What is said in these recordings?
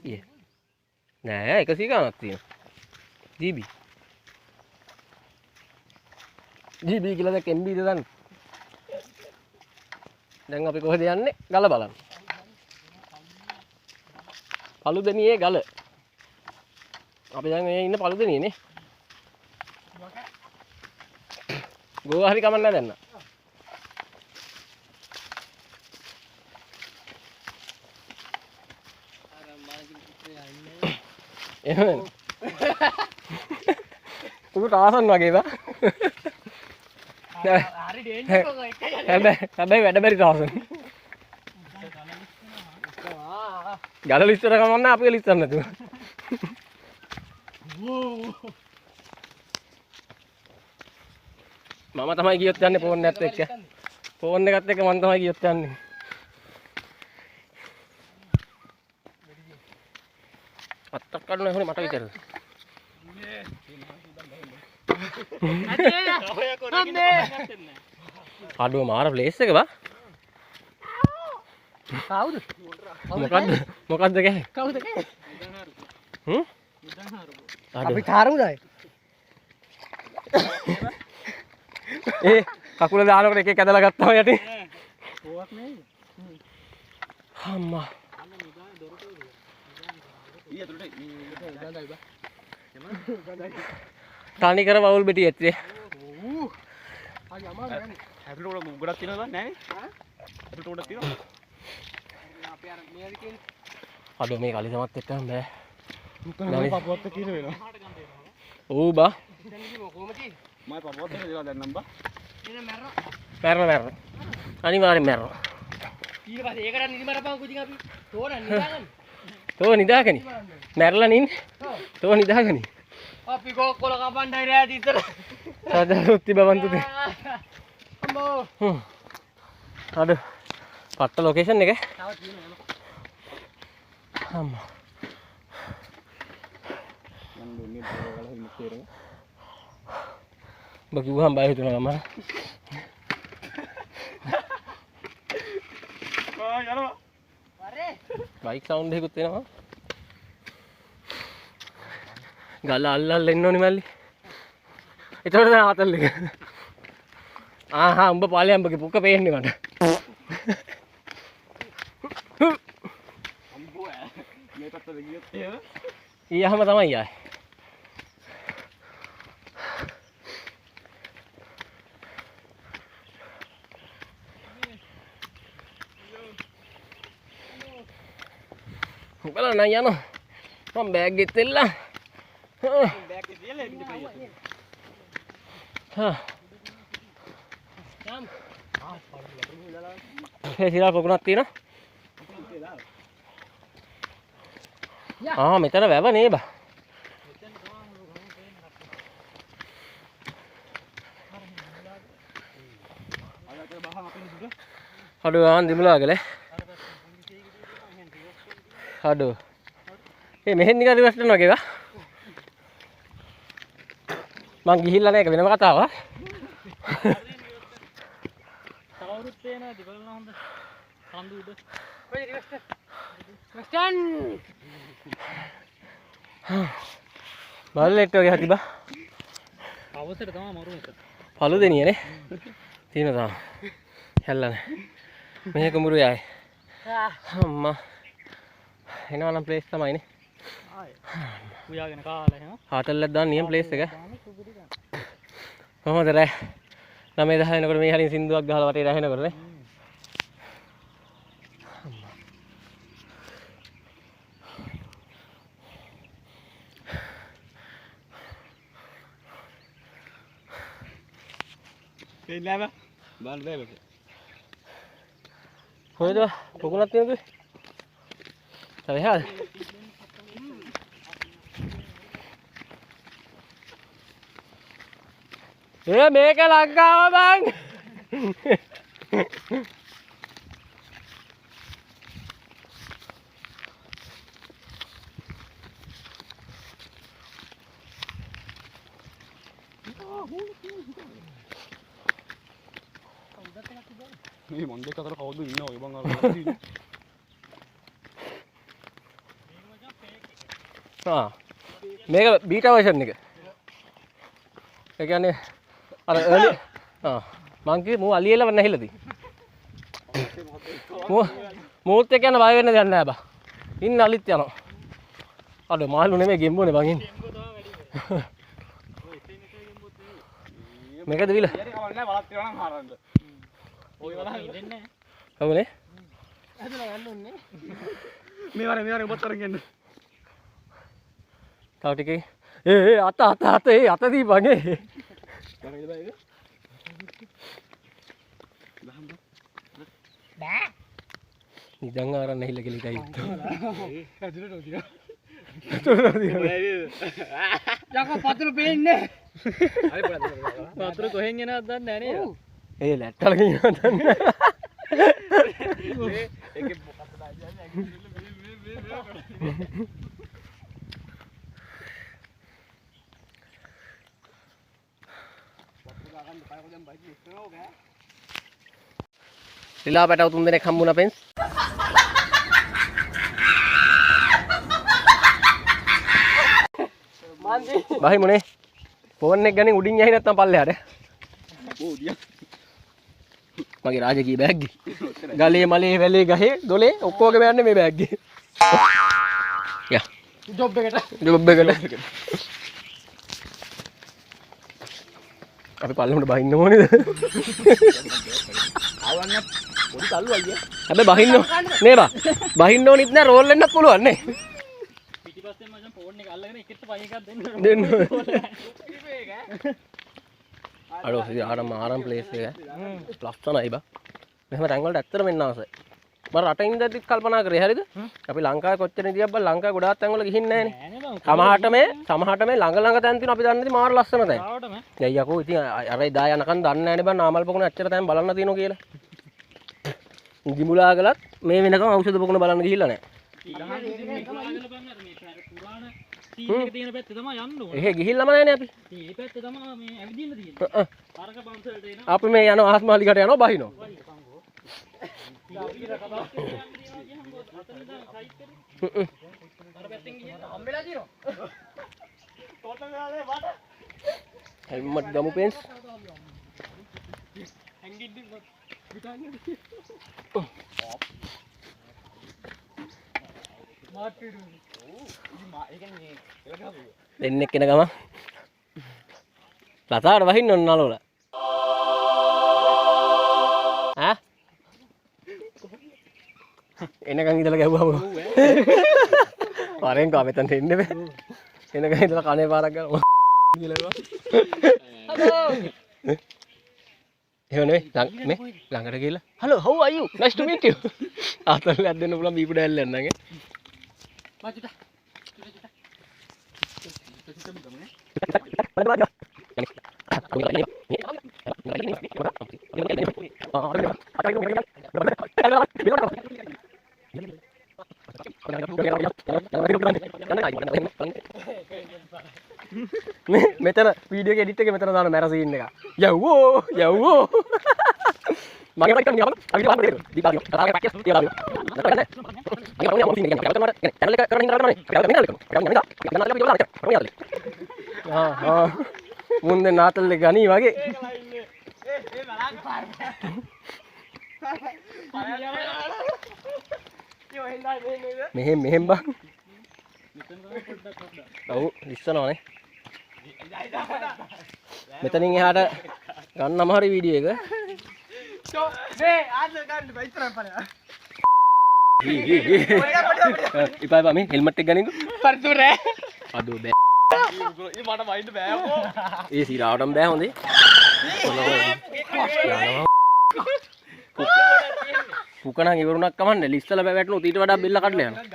ඊයේ නෑ 100 ගානක් තියෙනවා GB කියලා දැන් MB ද දන්නේ දැන් අපි කොහෙද යන්නේ ගල බලන්න පළුදෙනියේ ගල අපි දැන් මේ ඉන්න පළුදෙනියේ නේ ගෝවා හරි කමක් නැහැ දැන් එහෙනම් උඹට ආසන්න වගේ බා හරි ඩේන්ජර් එකයි හැබැයි වැඩ බැරි ආසන්න ගල ලිස්තර කමක් නැහැ අපි ලිස්තර නැතුව මම තමයි ගියොත් යන්නේ ෆෝන් එකත් එක්ක ෆෝන් එකත් එක්ක මම තමයි ගියොත් යන්නේ අත්තක් කන්න ඕනේ මට විතරද අඩුව මාර ප්ලේස් එක බා කවුද මොකද්ද ගහේ කවුද ගහේ අපි තාරුදායි ඒ කකුල දානකොට එකේ කැදලා ගත්තා යටි ඕවක් නෙයි අම්මා තනි කර වවුල් බෙටි ඇත්තේ හැටට උඩ ගොඩක් තියෙනවද නැහැ හැටට උඩ තියෙනවා අපි අර මේ හරි කියන්නේ අඩෝ මේ කලි සමත් එක්කම බෑ මුතන පපුවත් කියලා වෙනවා ඕ බා මම පපුවත් කියලා දැන් නම්බා එන මැරන අනිවාර්යෙන් මැරන ඊට පස්සේ ඒකට නිදි මරපන් කුජින් අපි තෝ නිදාගනි මැරලා නින්නේ තෝ නිදාගනි අපි කොක්කොල කපන්නයි රෑදි ඉතල සදරුත්ති බවන්තුනේ අම්මෝ අද පට්ට ලොකේෂන් එක තව තියෙනවා අම්මා මම දුන්නේ බෝවල හිම තේරෙන බකිව්වහම බය හිතුණා මම යනවා වරේ බයික් සවුන්ඩ් එකකුත් එනවා ගල අල්ලල්ලා ඉන්න ඕනි මල්ලි ඒතකොට දැන් ආතල් එක ආහා උඹ පාලේ උඹගේ පුක්ක පේන්නේ මට අම්බෝ මේ පැත්තට ගියොත් එහෙම ඊයහම තමයි ආයේ බලන්න යනවා මම බෑග් එකත් එල්ලා බෑග් එක තියලා ඉන්න බෑ හා සම් ඒ සිරා පොකුණක් තියෙනවා මෙතන වැව නේ බා අඩෝ ආන් දිමුලාගලේ අඩෝ ඒ මෙහෙන් නිකන් රිවර්ස් කරනවා වගේ බා මං ගිහිල්ලා නැහැ ඒක වෙනම කතාවක් තවරුත් තේනවා දිවලන හොඳ කඳු උඩ ඔය රිවර්ස් වෙස්ටර්න් බල්ලෙක්ට වගේ හති බා අවසර තමයි මරු එක පළු දෙනියනේ තියෙනවා හැල්ලනේ මේක මුරු යයි අම්මා එනවා නම් ප්ලේස් තමයිනේ උයාගෙන කාලා එහෙම හාටල් එකක් දාන්න නියම ප්ලේස් එක කොහොමද රෑ 9:10 වෙනකොට මේ හරින් සින්දුවක් ගහලා වටේ රැහෙනකොට නේ පෙන්නෑම බලන්න බෑ කොහෙද පොකුණක් තියෙනද තව එහාද ඒ මේක ලංකාව බං මේ මන් දෙක අතර කවුද ඉන්නව ඔය බං අර මේක බීටා version එක. ඒ කියන්නේ අර early මං කිව්වේ මූ අලියෙලව නැහිලා තියෙන්නේ. මූත් එක්ක යන බය වෙන්න දෙයක් නැහැ බා. ඉන්න අලිත් යනවා. අද මාළු නෙමෙයි ගෙම්බෝනේ බං ඉන්නේ. මේකද විල? කවුනේ? මේවර ඔබත් අරන් යන්න. තව ටිකේ අත දීපන් බෑ. නිදන් ආරන්න ඇහිල්ල කියලා ඉතයි. යකෝ පතුරු පේන්නේ. පතුරු කොහෙන් එනවද දන්නේ නැහැ නේද? ඒ ලැට්ටලකින් එනවද දන්නේ නැහැ. ඒකේ මොකක්ද රිලා පැටව 3 දෙනෙක් හම්බුණා පෙන්ස්. බහි මොනේ ෆෝන් එක ගනින් උඩින් යහි නැත්තම් පල්ලෙහාට. මගේ රාජකීය බෑග් එක. ගලේ මලේ වැලේ ගහේ දොලේ ඔක්කොගේම යන්නේ මේ බෑග් එකේ. යා ජොබ් එකට. අපි පල්ලෙහාට බහින්න ඕනේද? ආවන්න පොඩි තල්ලු අයියා. හැබැයි බහින්න නේ බා. බහින්න ඕනිත් නෑ රෝල් වෙන්නත් පුළුවන් නේ. පිටිපස්සෙන් මචං ෆෝන් එක අල්ලගෙන එකට පයි එකක් දෙන්න. අඩෝ ඉතින් ආරම් ප්ලේස් එක. ලස්සනයි බා. මෙහෙම තැන් වලට ඇත්තටම එන්න ආසයි. මම රට ඉඳද්දිත් කල්පනා කරේ හරිද? අපි ලංකාවේ කොච්චර ඉඳියක් බා ලංකාවේ ගොඩාක් තැන් වල ගිහින් නැහනේ. සමහරට මේ ළඟ තැන් තියෙනවා අපි දන්නේ නැති මාර ලස්සන තැන්. දැන් යකෝ ඉතින් අර එදා යනකන් දන්නේ නැහනේ බා නාමල් පොකුණ ඇත්තට තැන් බලන්න තියෙනවා කියලා. දිමුලා ගලත් මේ වෙනකම් ඖෂධ පොකුණ බලන්න ගිහිල්ලා නැහැ. එහෙ ගිහිල්ලාම නැහනේ අපි. මේ පැත්තේ තමයි මේ ඇවිදින්න තියෙන්නේ. අරක බන්සලට එනවා. අපි මේ යනවා ආස්මාලිකට යනවා බහිනවා. හෙල්මට් ගමු පෙන්ස්. දෙන්නෙක් එන ගම ලතාවට වහින්න ඕන නලවල. ඈ එනකන් ඉඳලා ගැව්වම වරෙන් කව මෙතන එන්න බෑ. එනකන් ඉඳලා කනේ පාරක් ගන්න කියලා. එහෙම නෙවෙයි මේ ළඟට ගිහලා hello how are you nice to meet you ආතල්ලක් දෙන්න පුළුවන් බීපු ඩැල්ල යන්නගේ මාචිතා මෙතන වීඩියෝ එක එඩිට් එකේ මෙතන දාන මැර සීන් එක. යව්වෝ මගේ රයිට් කරන්න යන්න. අපි දාන්න දෙන්න. දීපාලිය. තරාගේ පැකේජ් තියලා දාන්න. නැත්නම් අනිත් ඔය මොකද ඉන්නේ කියන්නේ. channel එක කරන හින්දා කරන්නේ. අපි මෙන්නල් කරනවා. මුන්දේ නාතල් එක ගනී වගේ. මෙහෙම බං. ඔව් ඉස්සනවනේ. මෙතනින් එහාට ගන්න අමාරු වීඩියෝ එක. මේ ආද ගන්න බයිතරම් පළයා. ඉපා බා මේ හෙල්මට් එක ගනින්කෝ. පරිතුර ඈ. අඩෝ බෑ. ඊ මට වයින්ද බෑ ඕ. ඒ සීරාවටම බෑ හොඳේ. පුකණන් ඉවරුණක් කමන්නේ ලිස්සලා බෑ වැටුණොත් ඊට වඩා බෙල්ල කඩලා යනවා.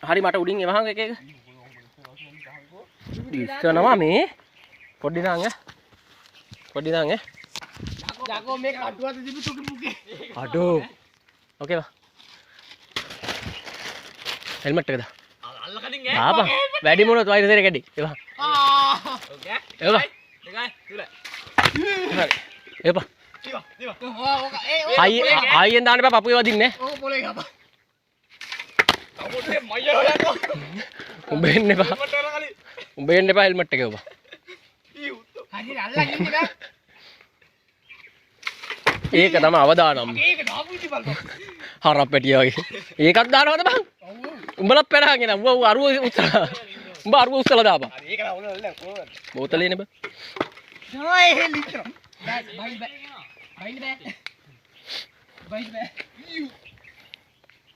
හරි මට උඩින් එවහන් එක එක. ඉස්සනවා මේ පොඩි නං ඈ. යකෝ මේක අඩුවද තිබු තුකි පුකේ. අඩෝ. ඕකේ බා. හෙල්මට් එක දා. අල්ලකදින් ඈ. ආපා. වැඩි මොනවත් වයිර් දෙරේ කැඩි. එවහන්. ඕකේ. එවහන්. දෙකයි තුල. හරි. එපා. ආයියෙන් දාන්න බෑ පපුවේ වදින්නේ. ඕක පොලේ ගපා. උඹ එන්න එපා. උඹ එන්න එපා හෙල්මට් එක ඔබ. හරියට අල්ලන් ඉන්න බෑ. ඒක තමයි අවදානම්. ඒක දාපු ඉති බලන්න. හරක් පැටිය වගේ. ඒකත් දානවද බං? උඹලත් පැනහගෙන උඹ අරුව උස්සලා. උඹ අරුව උස්සලා දාපන්. හරි ඒක නෑ ඕන නෑ කොහොමද? බෝතලේ නේ බං. නෑ එහෙ ලිච්චන. බෑ බයි බෑ. බයි බෑ.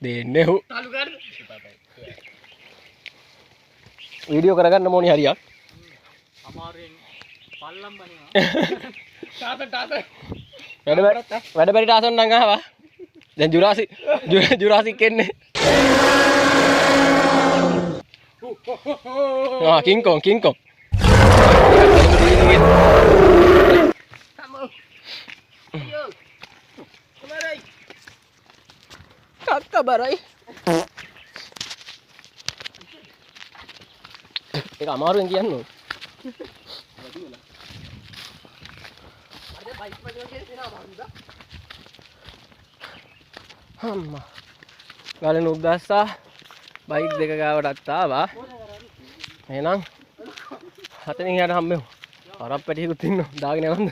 දෙන්නේ හො. talu ගන්න. වීඩියෝ කරගන්න ඕනි හරියක්. අමාරුවෙන් පල්ලම් බනිනවා. තාත. වැඩ බැරි ටාසන් නම් ආවා. දැන් ජුරාසික් එන්නේ. කිං කොන්. කක්ක බරයි. ඒක අමාරුවෙන් කියන්න ඕන. අම්මා. ගලන උද්දස්සා බයික් දෙක ගාවටත් ආවා. එහෙනම් හතෙන් එහාට හම්බෙමු. හරක් පැටියෙකුත් ඉන්නවා. දාගෙන යවන්න.